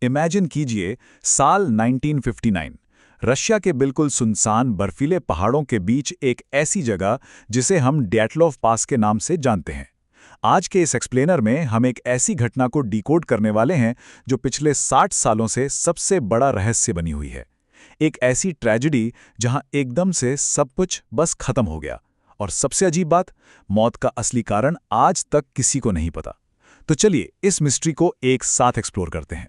Imagine कीजिए साल 1959। Russia के बिल्कुल सुनसान बर्फीले पहाड़ों के बीच एक ऐसी जगह जिसे हम डैटलोव पास के नाम से जानते हैं। आज के इस एक्सप्लेनर में हम एक ऐसी घटना को डिकोड करने वाले हैं जो पिछले 60 सालों से सबसे बड़ा रहस्य बनी हुई है। एक ऐसी ट्रेजेडी जहां एकदम से सब कुछ बस खत्म हो गया। और सबसे अजीब बात, मौत का असली कारण आज तक किसी को नहीं पता। तो चलिए इस मिस्ट्री को एक साथ एक्सप्लोर करते हैं।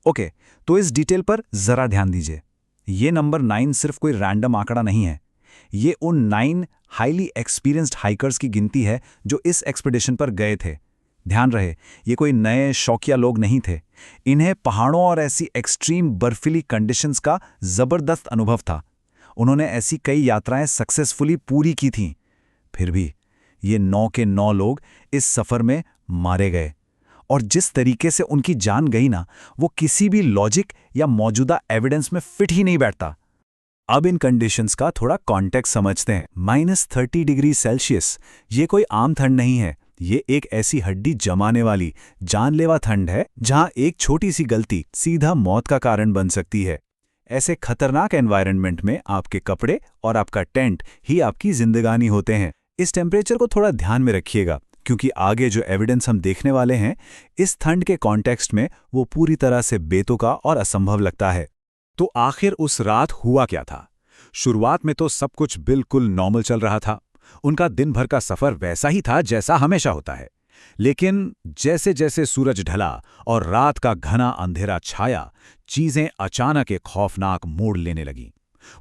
ओके, तो इस डिटेल पर जरा ध्यान दीजिए। ये नंबर 9 सिर्फ कोई रैंडम आंकड़ा नहीं है। ये उन 9 हाईली एक्सपीरियंस्ड हाइकर्स की गिनती है जो इस एक्सपीडिशन पर गए थे। ध्यान रहे, ये कोई नए शौकिया लोग नहीं थे। इन्हें पहाड़ों और ऐसी एक्सट्रीम बर्फीली कंडीशंस का जबरदस्त अनुभव था। उन्होंने ऐसी कई यात्राएं सक्सेसफुली पूरी की थीं। फिर भी ये 9 के 9 लोग इस सफर में मारे गए। और जिस तरीके से उनकी जान गई ना, वो किसी भी लॉजिक या मौजूदा एविडेंस में फिट ही नहीं बैठता। अब इन कंडीशंस का थोड़ा कॉन्टेक्स्ट समझते हैं। -30 डिग्री सेल्सियस ये कोई आम ठंड नहीं है। ये एक ऐसी हड्डी जमाने वाली जानलेवा ठंड है जहां एक छोटी सी गलती सीधा मौत का कारण बन सकती है। ऐसे खतरनाक एनवायरनमेंट में आपके कपड़े और आपका टेंट ही आपकी जिंदगानी होते हैं। इस टेम्परेचर को थोड़ा ध्यान में रखिएगा, क्योंकि आगे जो एविडेंस हम देखने वाले हैं, इस ठंड के कॉन्टेक्स्ट में वो पूरी तरह से बेतुका और असंभव लगता है। तो आखिर उस रात हुआ क्या था? शुरुआत में तो सब कुछ बिल्कुल नॉर्मल चल रहा था। उनका दिन भर का सफर वैसा ही था जैसा हमेशा होता है। लेकिन जैसे जैसे सूरज ढला और रात का घना अंधेरा छाया, चीजें अचानक एक खौफनाक मोड़ लेने लगीं।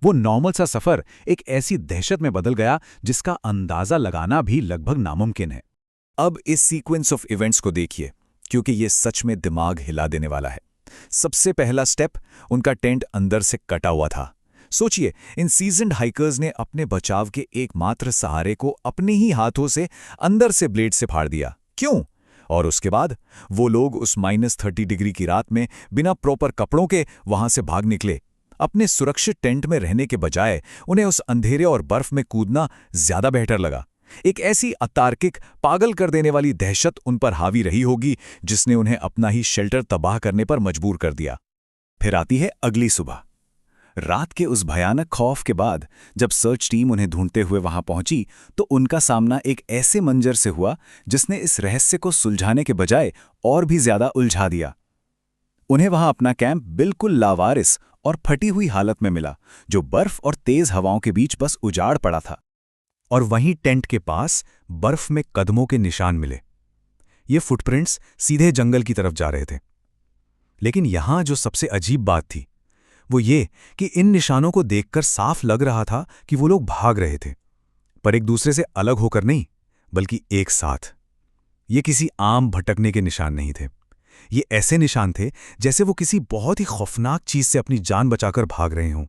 वो नॉर्मल सा सफर एक ऐसी दहशत में बदल गया जिसका अंदाजा लगाना भी लगभग नामुमकिन है। अब इस सीक्वेंस ऑफ इवेंट्स को देखिए, क्योंकि ये सच में दिमाग हिला देने वाला है। सबसे पहला स्टेप, उनका टेंट अंदर से कटा हुआ था। सोचिए, इन सीजन्ड हाइकर्स ने अपने बचाव के एकमात्र सहारे को अपने ही हाथों से अंदर से ब्लेड से फाड़ दिया। क्यों? और उसके बाद वो लोग उस -30 डिग्री की रात में बिना प्रॉपर कपड़ों के वहां से भाग निकले। अपने सुरक्षित टेंट में रहने के बजाय उन्हें उस अंधेरे और बर्फ में कूदना ज्यादा बेहतर लगा। एक ऐसी अतार्किक, पागल कर देने वाली दहशत उन पर हावी रही होगी जिसने उन्हें अपना ही शेल्टर तबाह करने पर मजबूर कर दिया। फिर आती है अगली सुबह। रात के उस भयानक खौफ के बाद जब सर्च टीम उन्हें ढूंढते हुए वहां पहुंची, तो उनका सामना एक ऐसे मंजर से हुआ जिसने इस रहस्य को सुलझाने के बजाय और भी ज्यादा उलझा दिया। उन्हें वहां अपना कैंप बिल्कुल लावारिस और फटी हुई हालत में मिला, जो बर्फ और तेज हवाओं के बीच बस उजाड़ पड़ा था। और वहीं टेंट के पास बर्फ में कदमों के निशान मिले। ये फुटप्रिंट्स सीधे जंगल की तरफ जा रहे थे। लेकिन यहां जो सबसे अजीब बात थी, वो ये कि इन निशानों को देखकर साफ लग रहा था कि वो लोग भाग रहे थे, पर एक दूसरे से अलग होकर नहीं, बल्कि एक साथ। ये किसी आम भटकने के निशान नहीं थे। ये ऐसे निशान थे जैसे वो किसी बहुत ही खौफनाक चीज से अपनी जान बचाकर भाग रहे हों।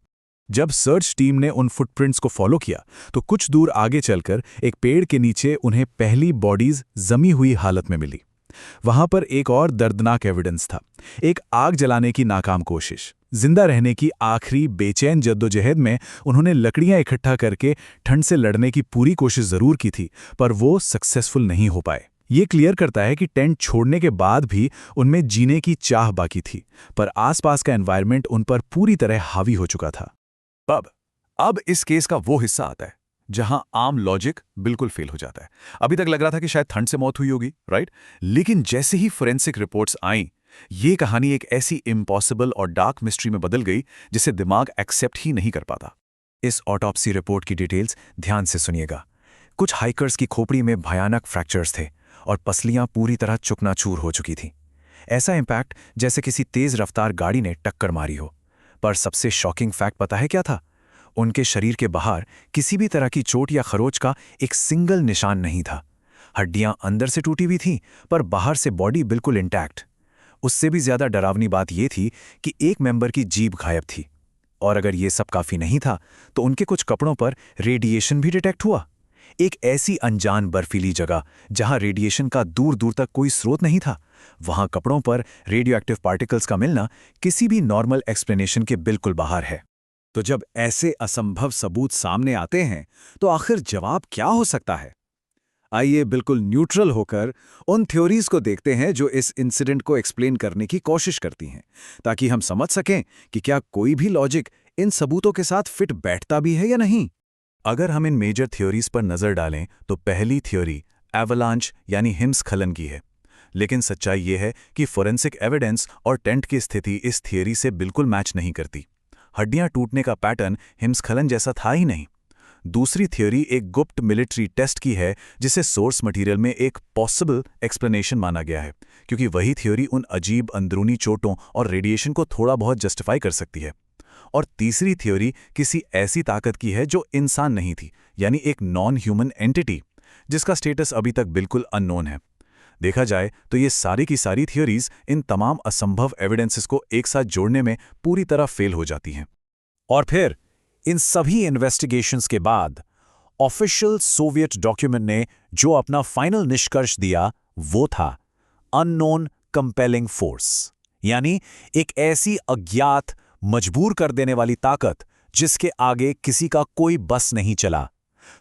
जब सर्च टीम ने उन फुटप्रिंट्स को फॉलो किया, तो कुछ दूर आगे चलकर एक पेड़ के नीचे उन्हें पहली बॉडीज जमी हुई हालत में मिली। वहां पर एक और दर्दनाक एविडेंस था, एक आग जलाने की नाकाम कोशिश। जिंदा रहने की आखिरी बेचैन जद्दोजहद में उन्होंने लकड़ियां इकट्ठा करके ठंड से लड़ने की पूरी कोशिश जरूर की थी, पर वो सक्सेसफुल नहीं हो पाए। ये क्लियर करता है कि टेंट छोड़ने के बाद भी उनमें जीने की चाह बाकी थी, पर आसपास का एनवायरनमेंट उन पर पूरी तरह हावी हो चुका था। अब इस केस का वो हिस्सा आता है जहां आम लॉजिक बिल्कुल फेल हो जाता है। अभी तक लग रहा था कि शायद ठंड से मौत हुई होगी, राइट? लेकिन जैसे ही फोरेंसिक रिपोर्ट्स आईं, ये कहानी एक ऐसी इम्पॉसिबल और डार्क मिस्ट्री में बदल गई जिसे दिमाग एक्सेप्ट ही नहीं कर पाता। इस ऑटोप्सी रिपोर्ट की डिटेल्स ध्यान से सुनिएगा। कुछ हाइकर्स की खोपड़ी में भयानक फ्रैक्चर्स थे और पसलियां पूरी तरह चुकनाचूर हो चुकी थीं। ऐसा इम्पैक्ट जैसे किसी तेज रफ्तार गाड़ी ने टक्कर मारी हो। पर सबसे शॉकिंग फैक्ट पता है क्या था? उनके शरीर के बाहर किसी भी तरह की चोट या खरोच का एक सिंगल निशान नहीं था। हड्डियां अंदर से टूटी हुई थीं, पर बाहर से बॉडी बिल्कुल इंटैक्ट। उससे भी ज्यादा डरावनी बात यह थी कि एक मेंबर की जीभ गायब थी। और अगर ये सब काफी नहीं था, तो उनके कुछ कपड़ों पर रेडिएशन भी डिटेक्ट हुआ। एक ऐसी अनजान बर्फीली जगह जहां रेडिएशन का दूर दूर तक कोई स्रोत नहीं था, वहां कपड़ों पर रेडियो एक्टिव पार्टिकल्स का मिलना किसी भी नॉर्मल एक्सप्लेनेशन के बिल्कुल बाहर है। तो जब ऐसे असंभव सबूत सामने आते हैं, तो आखिर जवाब क्या हो सकता है? आइए बिल्कुल न्यूट्रल होकर उन थ्योरीज को देखते हैं जो इस इंसिडेंट को एक्सप्लेन करने की कोशिश करती हैं, ताकि हम समझ सकें कि क्या कोई भी लॉजिक इन सबूतों के साथ फिट बैठता भी है या नहीं। अगर हम इन मेजर थ्योरीज पर नजर डालें तो पहली थ्योरी एवलांच यानी हिमस्खलन की है। लेकिन सच्चाई ये है कि फोरेंसिक एविडेंस और टेंट की स्थिति इस थियोरी से बिल्कुल मैच नहीं करती। हड्डियां टूटने का पैटर्न हिमस्खलन जैसा था ही नहीं। दूसरी थ्योरी एक गुप्त मिलिट्री टेस्ट की है, जिसे सोर्स मटेरियल में एक पॉसिबल एक्सप्लेनेशन माना गया है, क्योंकि वही थ्योरी उन अजीब अंदरूनी चोटों और रेडिएशन को थोड़ा बहुत जस्टिफाई कर सकती है। और तीसरी थ्योरी किसी ऐसी ताकत की है जो इंसान नहीं थी, यानी एक नॉन ह्यूमन एंटिटी, जिसका स्टेटस अभी तक बिल्कुल अननोन है। देखा जाए तो ये सारी की सारी थ्योरीज इन तमाम असंभव एविडेंसेस को एक साथ जोड़ने में पूरी तरह फेल हो जाती हैं। और फिर इन सभी इन्वेस्टिगेशंस के बाद ऑफिशियल सोवियत डॉक्यूमेंट ने जो अपना फाइनल निष्कर्ष दिया वो था अननोन कंपेलिंग फोर्स, यानी एक ऐसी अज्ञात मजबूर कर देने वाली ताकत जिसके आगे किसी का कोई बस नहीं चला।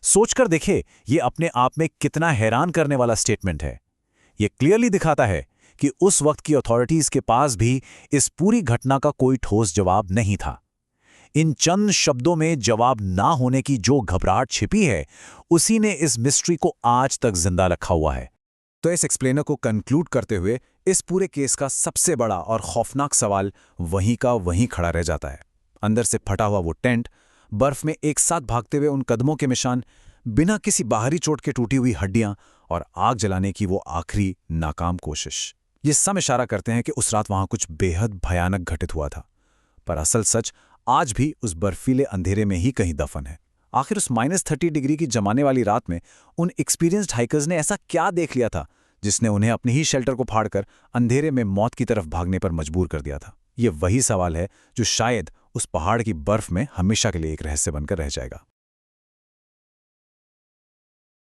सोचकर देखे, ये अपने आप में कितना हैरान करने वाला स्टेटमेंट है। ये क्लियरली दिखाता है कि उस वक्त की अथॉरिटीज के पास भी इस पूरी घटना का कोई ठोस जवाब नहीं था। इन चंद शब्दों में जवाब ना होने की जो घबराहट छिपी है, उसी ने इस मिस्ट्री को आज तक जिंदा रखा हुआ है। तो इस एक्सप्लेनर को कंक्लूड करते हुए इस पूरे केस का सबसे बड़ा और खौफनाक सवाल वहीं का वहीं खड़ा रह जाता है। अंदर से फटा हुआ वो टेंट, बर्फ में एक साथ भागते हुए उन कदमों के निशान, बिना किसी बाहरी चोट के टूटी हुई हड्डियां और आग जलाने की वो आखिरी नाकाम कोशिश, ये सब इशारा करते हैं कि उस रात वहां कुछ बेहद भयानक घटित हुआ था। पर असल सच आज भी उस बर्फीले अंधेरे में ही कहीं दफन है। आखिर उस -30 डिग्री की जमाने वाली रात में उन एक्सपीरियंस्ड हाइकर्स ने ऐसा क्या देख लिया था जिसने उन्हें अपने ही शेल्टर को फाड़कर अंधेरे में मौत की तरफ भागने पर मजबूर कर दिया था। ये वही सवाल है जो शायद उस पहाड़ की बर्फ में हमेशा के लिए एक रहस्य बनकर रह जाएगा।